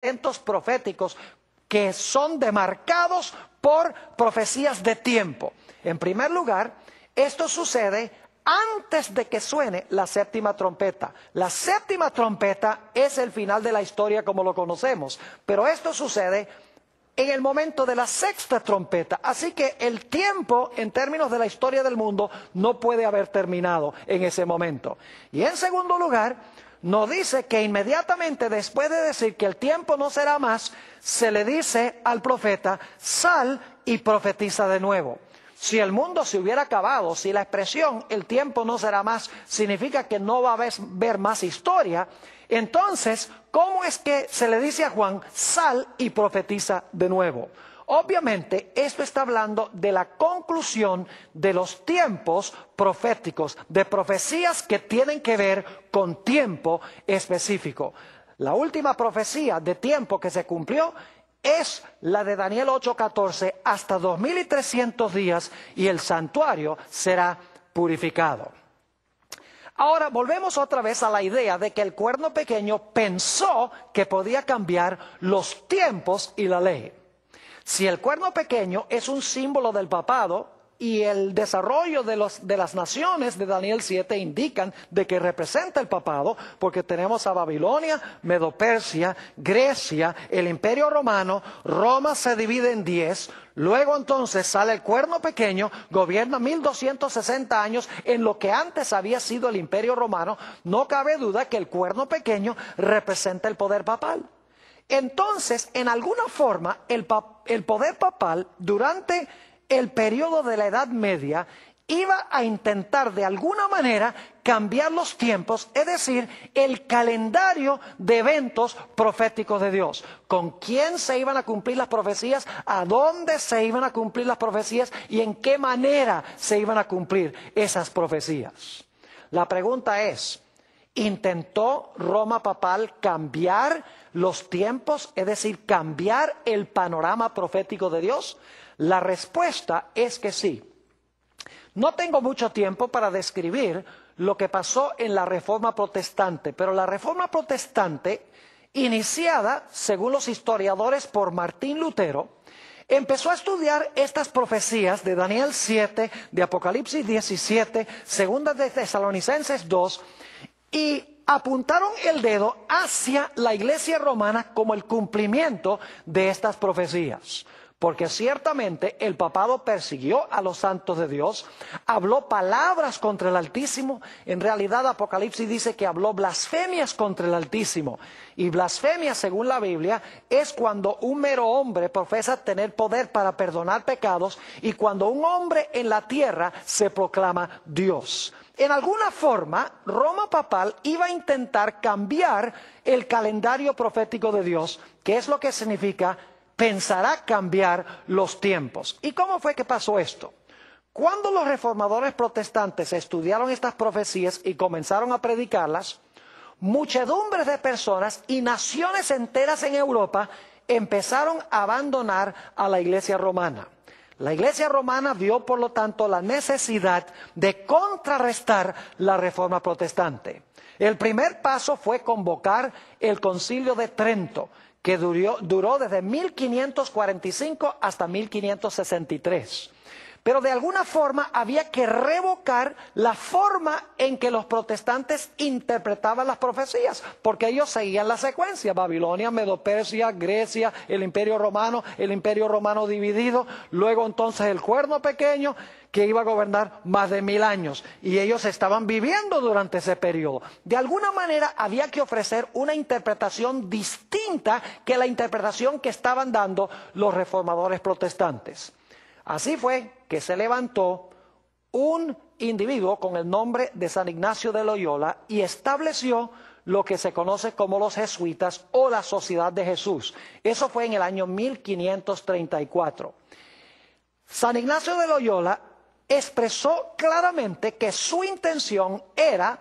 eventos proféticos que son demarcados por profecías de tiempo. En primer lugar, esto sucede antes de que suene la séptima trompeta. La séptima trompeta es el final de la historia como lo conocemos, pero esto sucede en el momento de la sexta trompeta. Así que el tiempo en términos de la historia del mundo no puede haber terminado en ese momento. Y en segundo lugar, nos dice que inmediatamente después de decir que el tiempo no será más, se le dice al profeta: sal y profetiza de nuevo. Si el mundo se hubiera acabado, si la expresión el tiempo no será más significa que no va a haber más historia, entonces, ¿cómo es que se le dice a Juan: sal y profetiza de nuevo? Obviamente, esto está hablando de la conclusión de los tiempos proféticos, de profecías que tienen que ver con tiempo específico. La última profecía de tiempo que se cumplió es la de Daniel 8:14, hasta 2300 días y el santuario será purificado. Ahora volvemos otra vez a la idea de que el cuerno pequeño pensó que podía cambiar los tiempos y la ley. Si el cuerno pequeño es un símbolo del papado y el desarrollo de las naciones de Daniel 7 indican de que representa el papado, porque tenemos a Babilonia, Medo-Persia, Grecia, el Imperio Romano, Roma se divide en 10, luego entonces sale el cuerno pequeño, gobierna 1260 años en lo que antes había sido el Imperio Romano. No cabe duda que el cuerno pequeño representa el poder papal. Entonces, en alguna forma, el poder papal durante el periodo de la Edad Media iba a intentar de alguna manera cambiar los tiempos, es decir, el calendario de eventos proféticos de Dios. ¿Con quién se iban a cumplir las profecías? ¿A dónde se iban a cumplir las profecías? ¿Y en qué manera se iban a cumplir esas profecías? La pregunta es: ¿intentó Roma papal cambiar los tiempos, es decir, cambiar el panorama profético de Dios? La respuesta es que sí. No tengo mucho tiempo para describir lo que pasó en la Reforma Protestante, pero la Reforma Protestante, iniciada, según los historiadores, por Martín Lutero, empezó a estudiar estas profecías de Daniel 7, de Apocalipsis 17, segunda de Tesalonicenses 2, y apuntaron el dedo hacia la Iglesia romana como el cumplimiento de estas profecías. Porque ciertamente el papado persiguió a los santos de Dios, habló palabras contra el Altísimo. En realidad Apocalipsis dice que habló blasfemias contra el Altísimo. Y blasfemia, según la Biblia, es cuando un mero hombre profesa tener poder para perdonar pecados y cuando un hombre en la tierra se proclama Dios. En alguna forma, Roma papal iba a intentar cambiar el calendario profético de Dios, que es lo que significa pensará cambiar los tiempos. ¿Y cómo fue que pasó esto? Cuando los reformadores protestantes estudiaron estas profecías y comenzaron a predicarlas, muchedumbres de personas y naciones enteras en Europa empezaron a abandonar a la Iglesia romana. La Iglesia romana vio, por lo tanto, la necesidad de contrarrestar la Reforma protestante. El primer paso fue convocar el Concilio de Trento, que duró desde 1545 hasta 1563. Pero de alguna forma había que revocar la forma en que los protestantes interpretaban las profecías, porque ellos seguían la secuencia: Babilonia, Medo-Persia, Grecia, el Imperio Romano dividido, luego entonces el cuerno pequeño que iba a gobernar más de 1000 años, y ellos estaban viviendo durante ese periodo. De alguna manera había que ofrecer una interpretación distinta que la interpretación que estaban dando los reformadores protestantes. Así fue que se levantó un individuo con el nombre de San Ignacio de Loyola y estableció lo que se conoce como los jesuitas o la Sociedad de Jesús. Eso fue en el año 1534. San Ignacio de Loyola expresó claramente que su intención era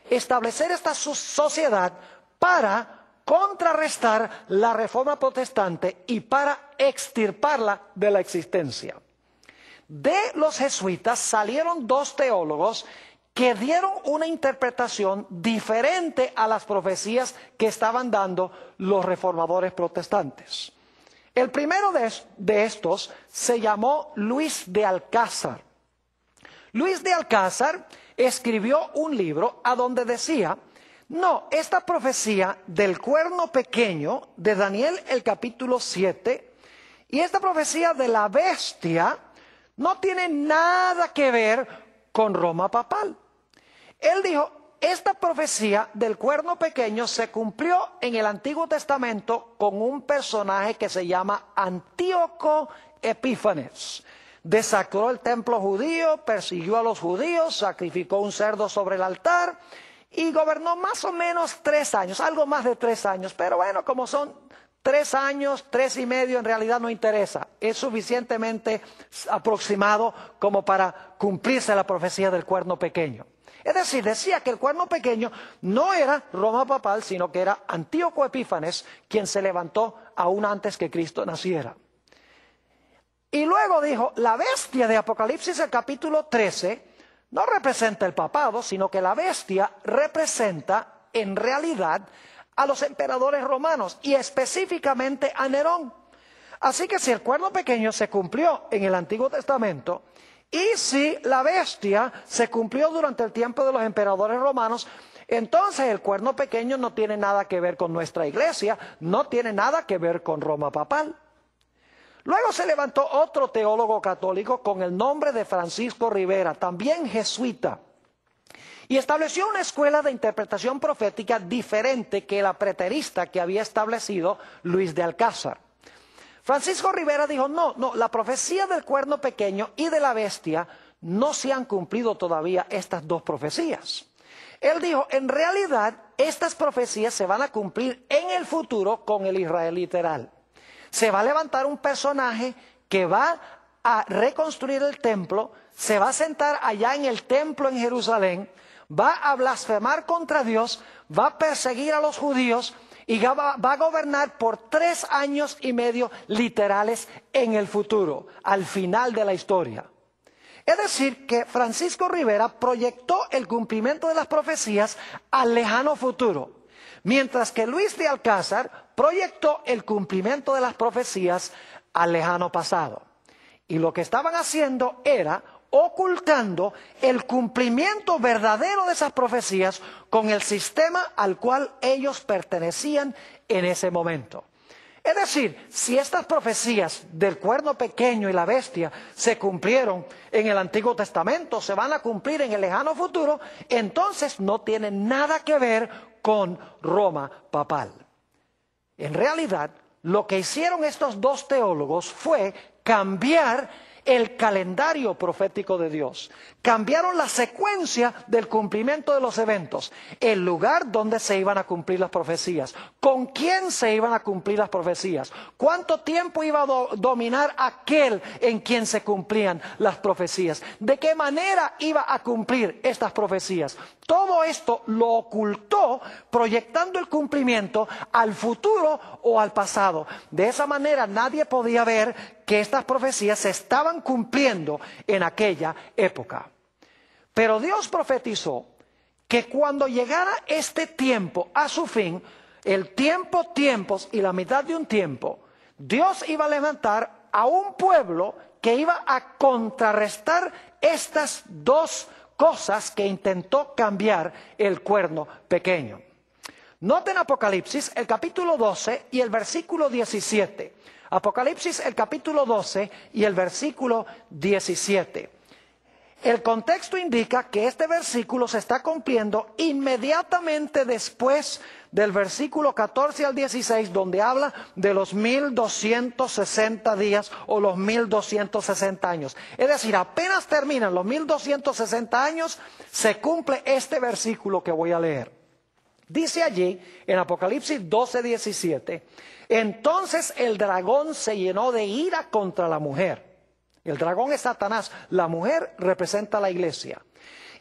establecer esta sociedad para contrarrestar la Reforma protestante y para extirparla de la existencia. De los jesuitas salieron dos teólogos que dieron una interpretación diferente a las profecías que estaban dando los reformadores protestantes. El primero de estos se llamó Luis de Alcázar. Luis de Alcázar escribió un libro a donde decía: no, esta profecía del cuerno pequeño de Daniel el capítulo 7 y esta profecía de la bestia no tiene nada que ver con Roma papal. Él dijo, esta profecía del cuerno pequeño se cumplió en el Antiguo Testamento con un personaje que se llama Antíoco Epífanes. Desacró el templo judío, persiguió a los judíos, sacrificó un cerdo sobre el altar y gobernó más o menos 3 años, algo más de 3 años. Pero bueno, como son 3 años, 3 y medio, en realidad no interesa. Es suficientemente aproximado como para cumplirse la profecía del cuerno pequeño. Es decir, decía que el cuerno pequeño no era Roma papal, sino que era Antíoco Epífanes, quien se levantó aún antes que Cristo naciera. Y luego dijo, la bestia de Apocalipsis, el capítulo 13, no representa el papado, sino que la bestia representa en realidad a los emperadores romanos y específicamente a Nerón. Así que si el cuerno pequeño se cumplió en el Antiguo Testamento y si la bestia se cumplió durante el tiempo de los emperadores romanos, entonces el cuerno pequeño no tiene nada que ver con nuestra iglesia, no tiene nada que ver con Roma papal. Luego se levantó otro teólogo católico con el nombre de Francisco Rivera, también jesuita, y estableció una escuela de interpretación profética diferente que la preterista que había establecido Luis de Alcázar. Francisco Rivera dijo, no, la profecía del cuerno pequeño y de la bestia no se han cumplido todavía estas dos profecías. Él dijo, en realidad estas profecías se van a cumplir en el futuro con el Israel literal. Se va a levantar un personaje que va a reconstruir el templo, se va a sentar allá en el templo en Jerusalén, va a blasfemar contra Dios, va a perseguir a los judíos y va a gobernar por 3 años y medio literales en el futuro, al final de la historia. Es decir, que Francisco Rivera proyectó el cumplimiento de las profecías al lejano futuro, mientras que Luis de Alcázar proyectó el cumplimiento de las profecías al lejano pasado. Y lo que estaban haciendo era ocultando el cumplimiento verdadero de esas profecías con el sistema al cual ellos pertenecían en ese momento. Es decir, si estas profecías del cuerno pequeño y la bestia se cumplieron en el Antiguo Testamento, se van a cumplir en el lejano futuro, entonces no tienen nada que ver con Roma papal. En realidad, lo que hicieron estos dos teólogos fue cambiar el calendario profético de Dios. Cambiaron la secuencia del cumplimiento de los eventos, el lugar donde se iban a cumplir las profecías, con quién se iban a cumplir las profecías, cuánto tiempo iba a dominar aquel en quien se cumplían las profecías, de qué manera iba a cumplir estas profecías. Todo esto lo ocultó proyectando el cumplimiento al futuro o al pasado. De esa manera nadie podía ver que estas profecías se estaban cumpliendo en aquella época. Pero Dios profetizó que cuando llegara este tiempo a su fin, el tiempos y la mitad de un tiempo, Dios iba a levantar a un pueblo que iba a contrarrestar estas dos cosas que intentó cambiar el cuerno pequeño. Noten Apocalipsis, el capítulo 12 y el versículo 17. Apocalipsis, el capítulo 12 y el versículo 17. El contexto indica que este versículo se está cumpliendo inmediatamente después del versículo 14 al 16, donde habla de los 1260 días o los 1260 años. Es decir, apenas terminan los 1260 años, se cumple este versículo que voy a leer. Dice allí, en Apocalipsis 12, 17, entonces el dragón se llenó de ira contra la mujer. El dragón es Satanás, la mujer representa a la iglesia.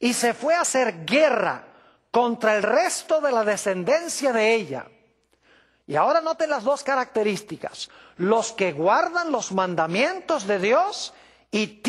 Y se fue a hacer guerra contra el resto de la descendencia de ella. Y ahora noten las dos características: los que guardan los mandamientos de Dios y